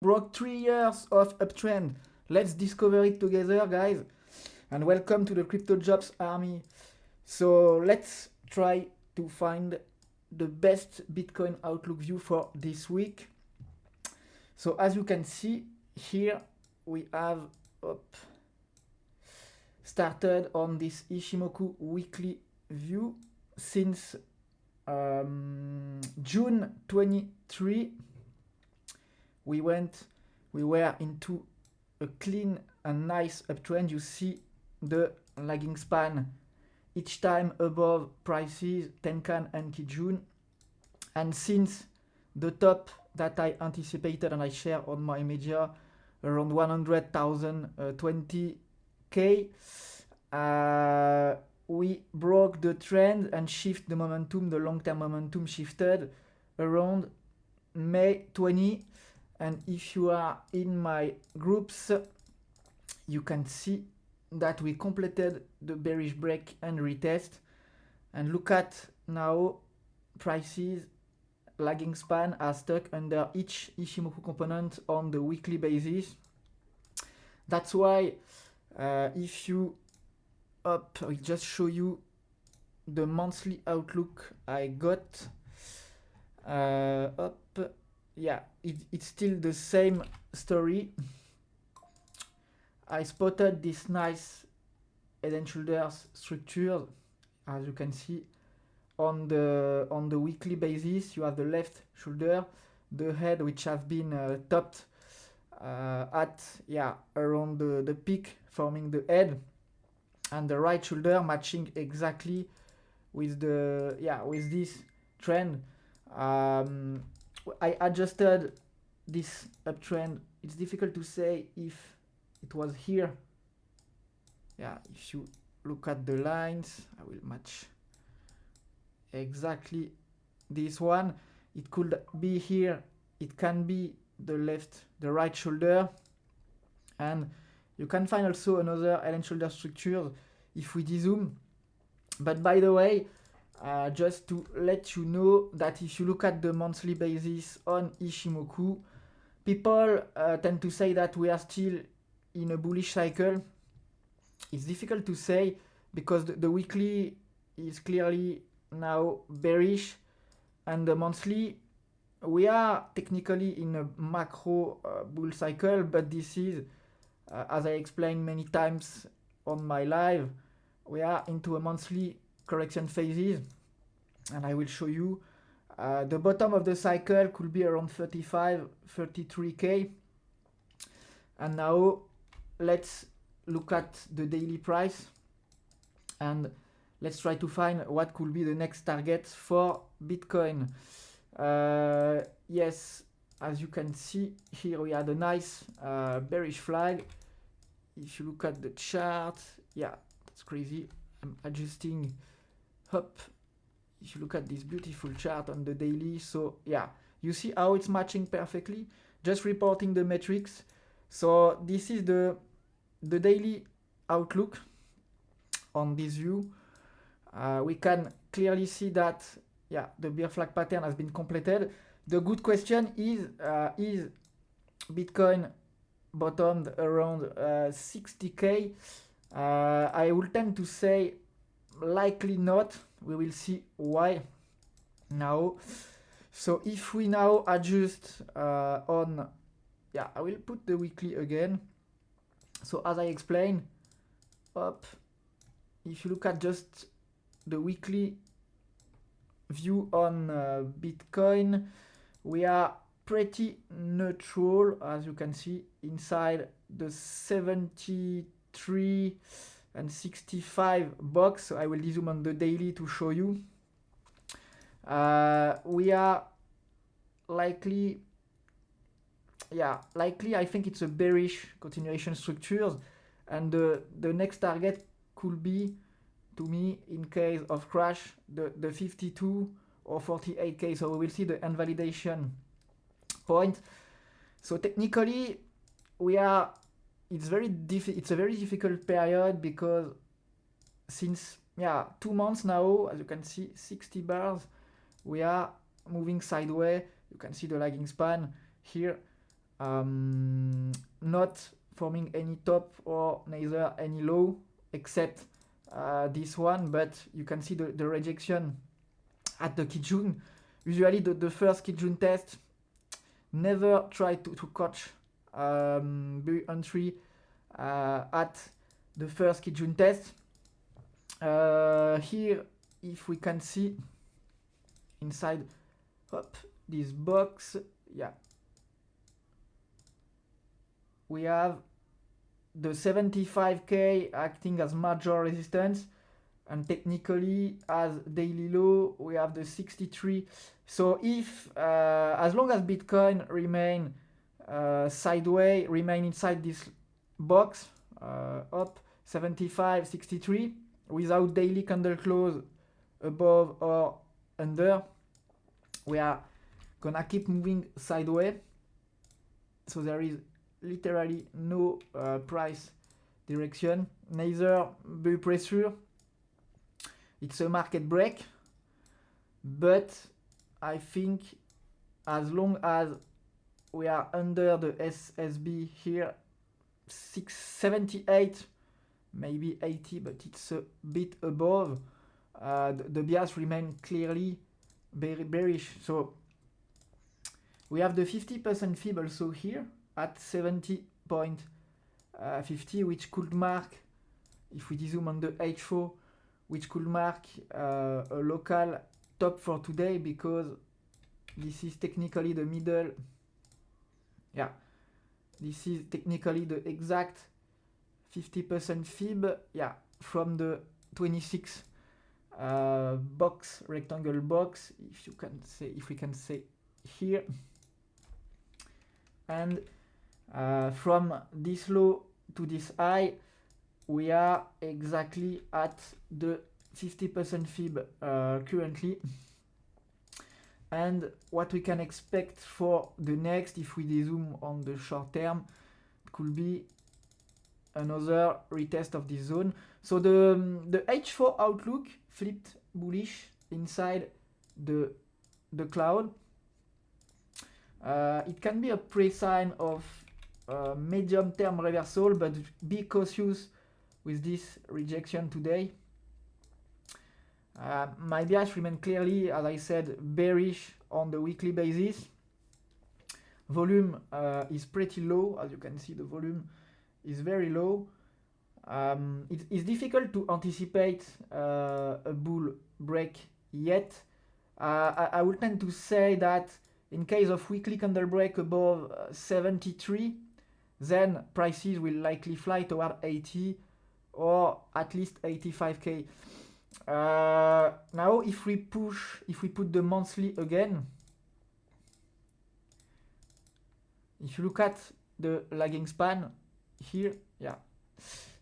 Broke 3 years of uptrend. Let's discover it together, guys. And welcome to the Crypto Jobs Army. So let's try to find the best Bitcoin outlook view for this week. So as you can see here, we have started on this Ichimoku weekly view since June 23. We were into a clean and nice uptrend. You see the lagging span each time above prices Tenkan and Kijun. And since the top that I anticipated and I share on my media around 100,000 20k, we broke the trend and shift the momentum. The long-term momentum shifted around May 20. And if you are in my groups, you can see that we completed the bearish break and retest. And look at now, prices lagging span are stuck under each Ichimoku component on the weekly basis. That's why if you I'll just show you the monthly outlook I got. Yeah, it's still the same story. I spotted this nice head and shoulders structure, as you can see on the weekly basis. You have the left shoulder, the head which have been topped at around the peak, forming the head, and the right shoulder matching exactly with with this trend. I adjusted this uptrend. It's difficult to say if it was here. If you look at the lines, I will match exactly this one. It could be here. It can be the right shoulder, and you can find also another head and shoulder structure if we dezoom. But by the way, just to let you know that if you look at the monthly basis on Ichimoku, people tend to say that we are still in a bullish cycle. It's difficult to say because the weekly is clearly now bearish, and the monthly, we are technically in a macro bull cycle, but this is, as I explained many times on my live, we are into a monthly correction phases, and I will show you the bottom of the cycle could be around 33k. And now let's look at the daily price and let's try to find what could be the next target for Bitcoin. Yes, as you can see here, we had a nice bearish flag. If you look at the chart, that's crazy. I'm adjusting up. If you look at this beautiful chart on the daily, so you see how it's matching perfectly. Just reporting the metrics. So this is the daily outlook on this view. We can clearly see that the bear flag pattern has been completed. The good question is Bitcoin bottomed around 60k? I will tend to say likely not. We will see why now. So if we now adjust on, I will put the weekly again. So as I explained, if you look at just the weekly view on Bitcoin, we are pretty neutral, as you can see, inside the 73 and 65 box. So I will zoom on the daily to show you. We are likely, I think it's a bearish continuation structures, and the next target could be, to me, in case of crash, the 52 or 48k. So we will see the invalidation point. So technically, it's a very difficult period because since 2 months now, as you can see, 60 bars, we are moving sideways. You can see the lagging span here. not forming any top or neither any low except this one, but you can see the rejection at the Kijun. Usually the first Kijun test, never try to catch entry at the first Kijun test. Here, if we can see inside this box, yeah, we have the 75k acting as major resistance, and technically as daily low we have the 63. So if as long as Bitcoin remain sideways, remain inside this box up 75, 63 without daily candle close above or under, we are gonna keep moving sideways. So there is literally no price direction, neither bull pressure. It's a market break, but I think as long as we are under the SSB here, 678, maybe 80, but it's a bit above, the bias remains clearly bearish. So we have the 50% fib also here at 70.50, which could mark, if we zoom on the H4, which could mark a local top for today, because this is technically the middle. Yeah, this is technically the exact 50% fib. Yeah, from the 26 box, rectangle box, if you can say, if we can say here, and from this low to this high, we are exactly at the 50% fib currently. And what we can expect for the next, if we zoom on the short term, could be another retest of this zone. So the H4 outlook flipped bullish inside the cloud. It can be a pre-sign of medium term reversal, but be cautious with this rejection today. My bias remains clearly, as I said, bearish on the weekly basis. Volume is pretty low. As you can see, the volume is very low. It's difficult to anticipate a bull break yet. I would tend to say that in case of weekly candle break above 73, then prices will likely fly toward 80 or at least 85k. Now if we put the monthly again, if you look at the lagging span here, yeah,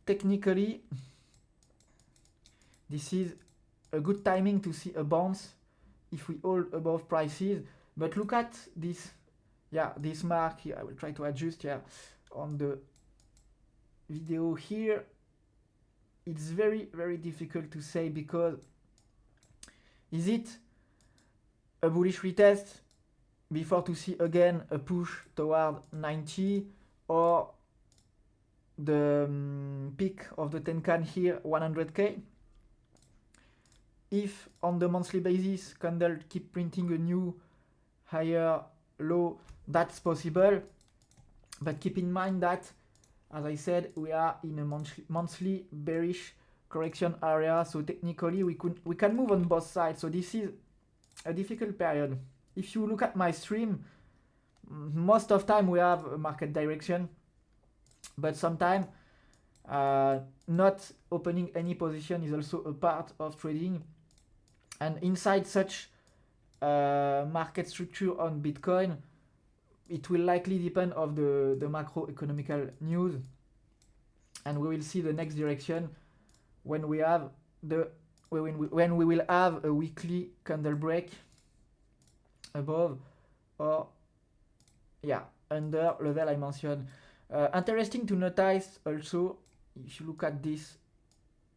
technically this is a good timing to see a bounce if we hold above prices. But look at this, yeah, this mark here. I will try to adjust here on the video here. It's very, very difficult to say, because is it a bullish retest before to see again a push toward 90, or the peak of the Tenkan here 100k? If on the monthly basis candle keep printing a new higher low, that's possible, but keep in mind that, as I said, we are in a monthly bearish correction area, so technically we can move on both sides. So this is a difficult period. If you look at my stream, most of time we have a market direction, but sometimes not opening any position is also a part of trading. And inside such market structure on Bitcoin, it will likely depend on the macroeconomical news, and we will see the next direction when we have when we will have a weekly candle break above or under level I mentioned. Interesting to notice also, if you look at this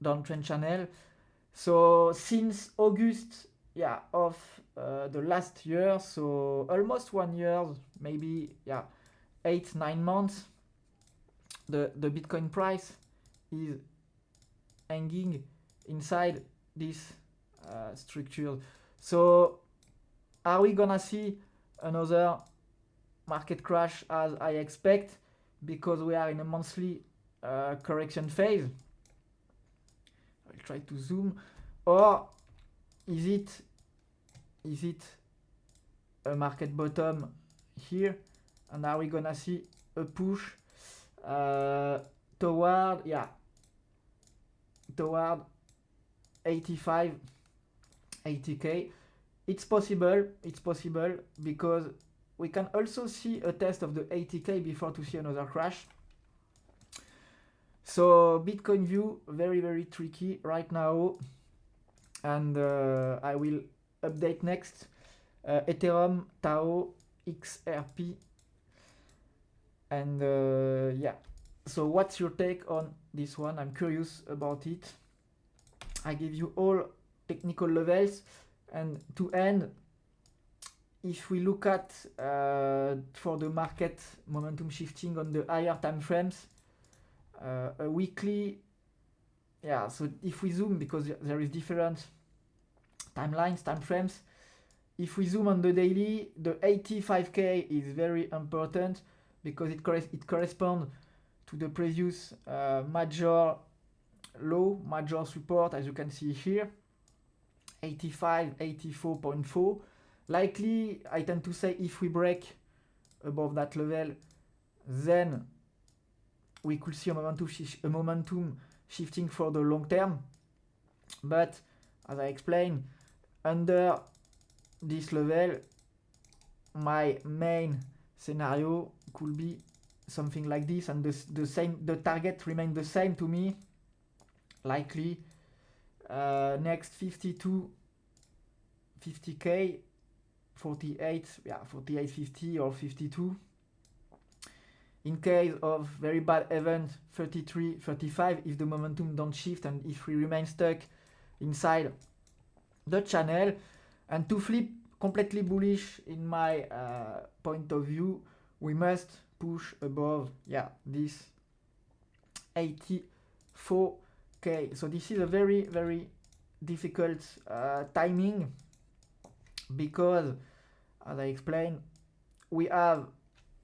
downtrend channel, so since August of the last year, so almost 1 year, maybe 8-9 months, the Bitcoin price is hanging inside this structure. So are we gonna see another market crash as I expect, because we are in a monthly correction phase? I'll try to zoom. Or is it a market bottom here, and are we gonna see a push toward 85, 80k? It's possible because we can also see a test of the 80k before to see another crash. So Bitcoin view, very, very tricky right now, and I will update next. Ethereum, Tao, XRP, and so what's your take on this one? I'm curious about it. I give you all technical levels, and to end, if we look at for the market momentum shifting on the higher time frames, a weekly, so if we zoom, because there is different timelines, time frames, if we zoom on the daily, the 85k is very important because it corresponds to the previous major low, major support, as you can see here, 85, 84.4. Likely, I tend to say if we break above that level, then we could see a momentum shifting for the long term. But as I explained, under this level, my main scenario could be something like this, and the target remains the same to me. Likely next 52, 50k, 48, 50 or 52. In case of very bad event, 33, 35, if the momentum don't shift and if we remain stuck inside the channel. And to flip completely bullish in my point of view, we must push above this 84k. So this is a very, very difficult timing, because as I explained, we have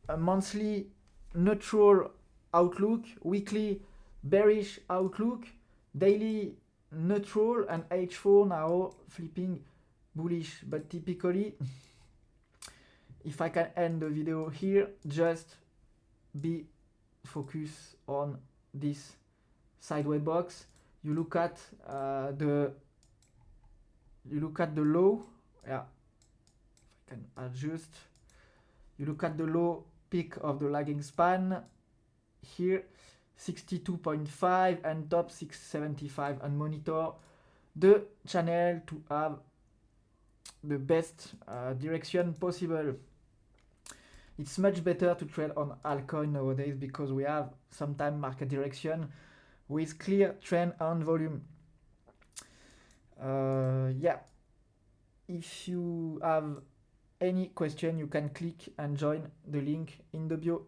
a monthly neutral outlook, weekly bearish outlook, daily neutral, and H4 now flipping bullish. But typically, if I can end the video here, just be focused on this sideways box. You look at the low, if I can adjust. You look at the low peak of the lagging span here, 62.5, and top 675, and monitor the channel to have the best direction possible. It's much better to trade on altcoin nowadays because we have sometimes market direction with clear trend and volume. If you have any question, you can click and join the link in the bio.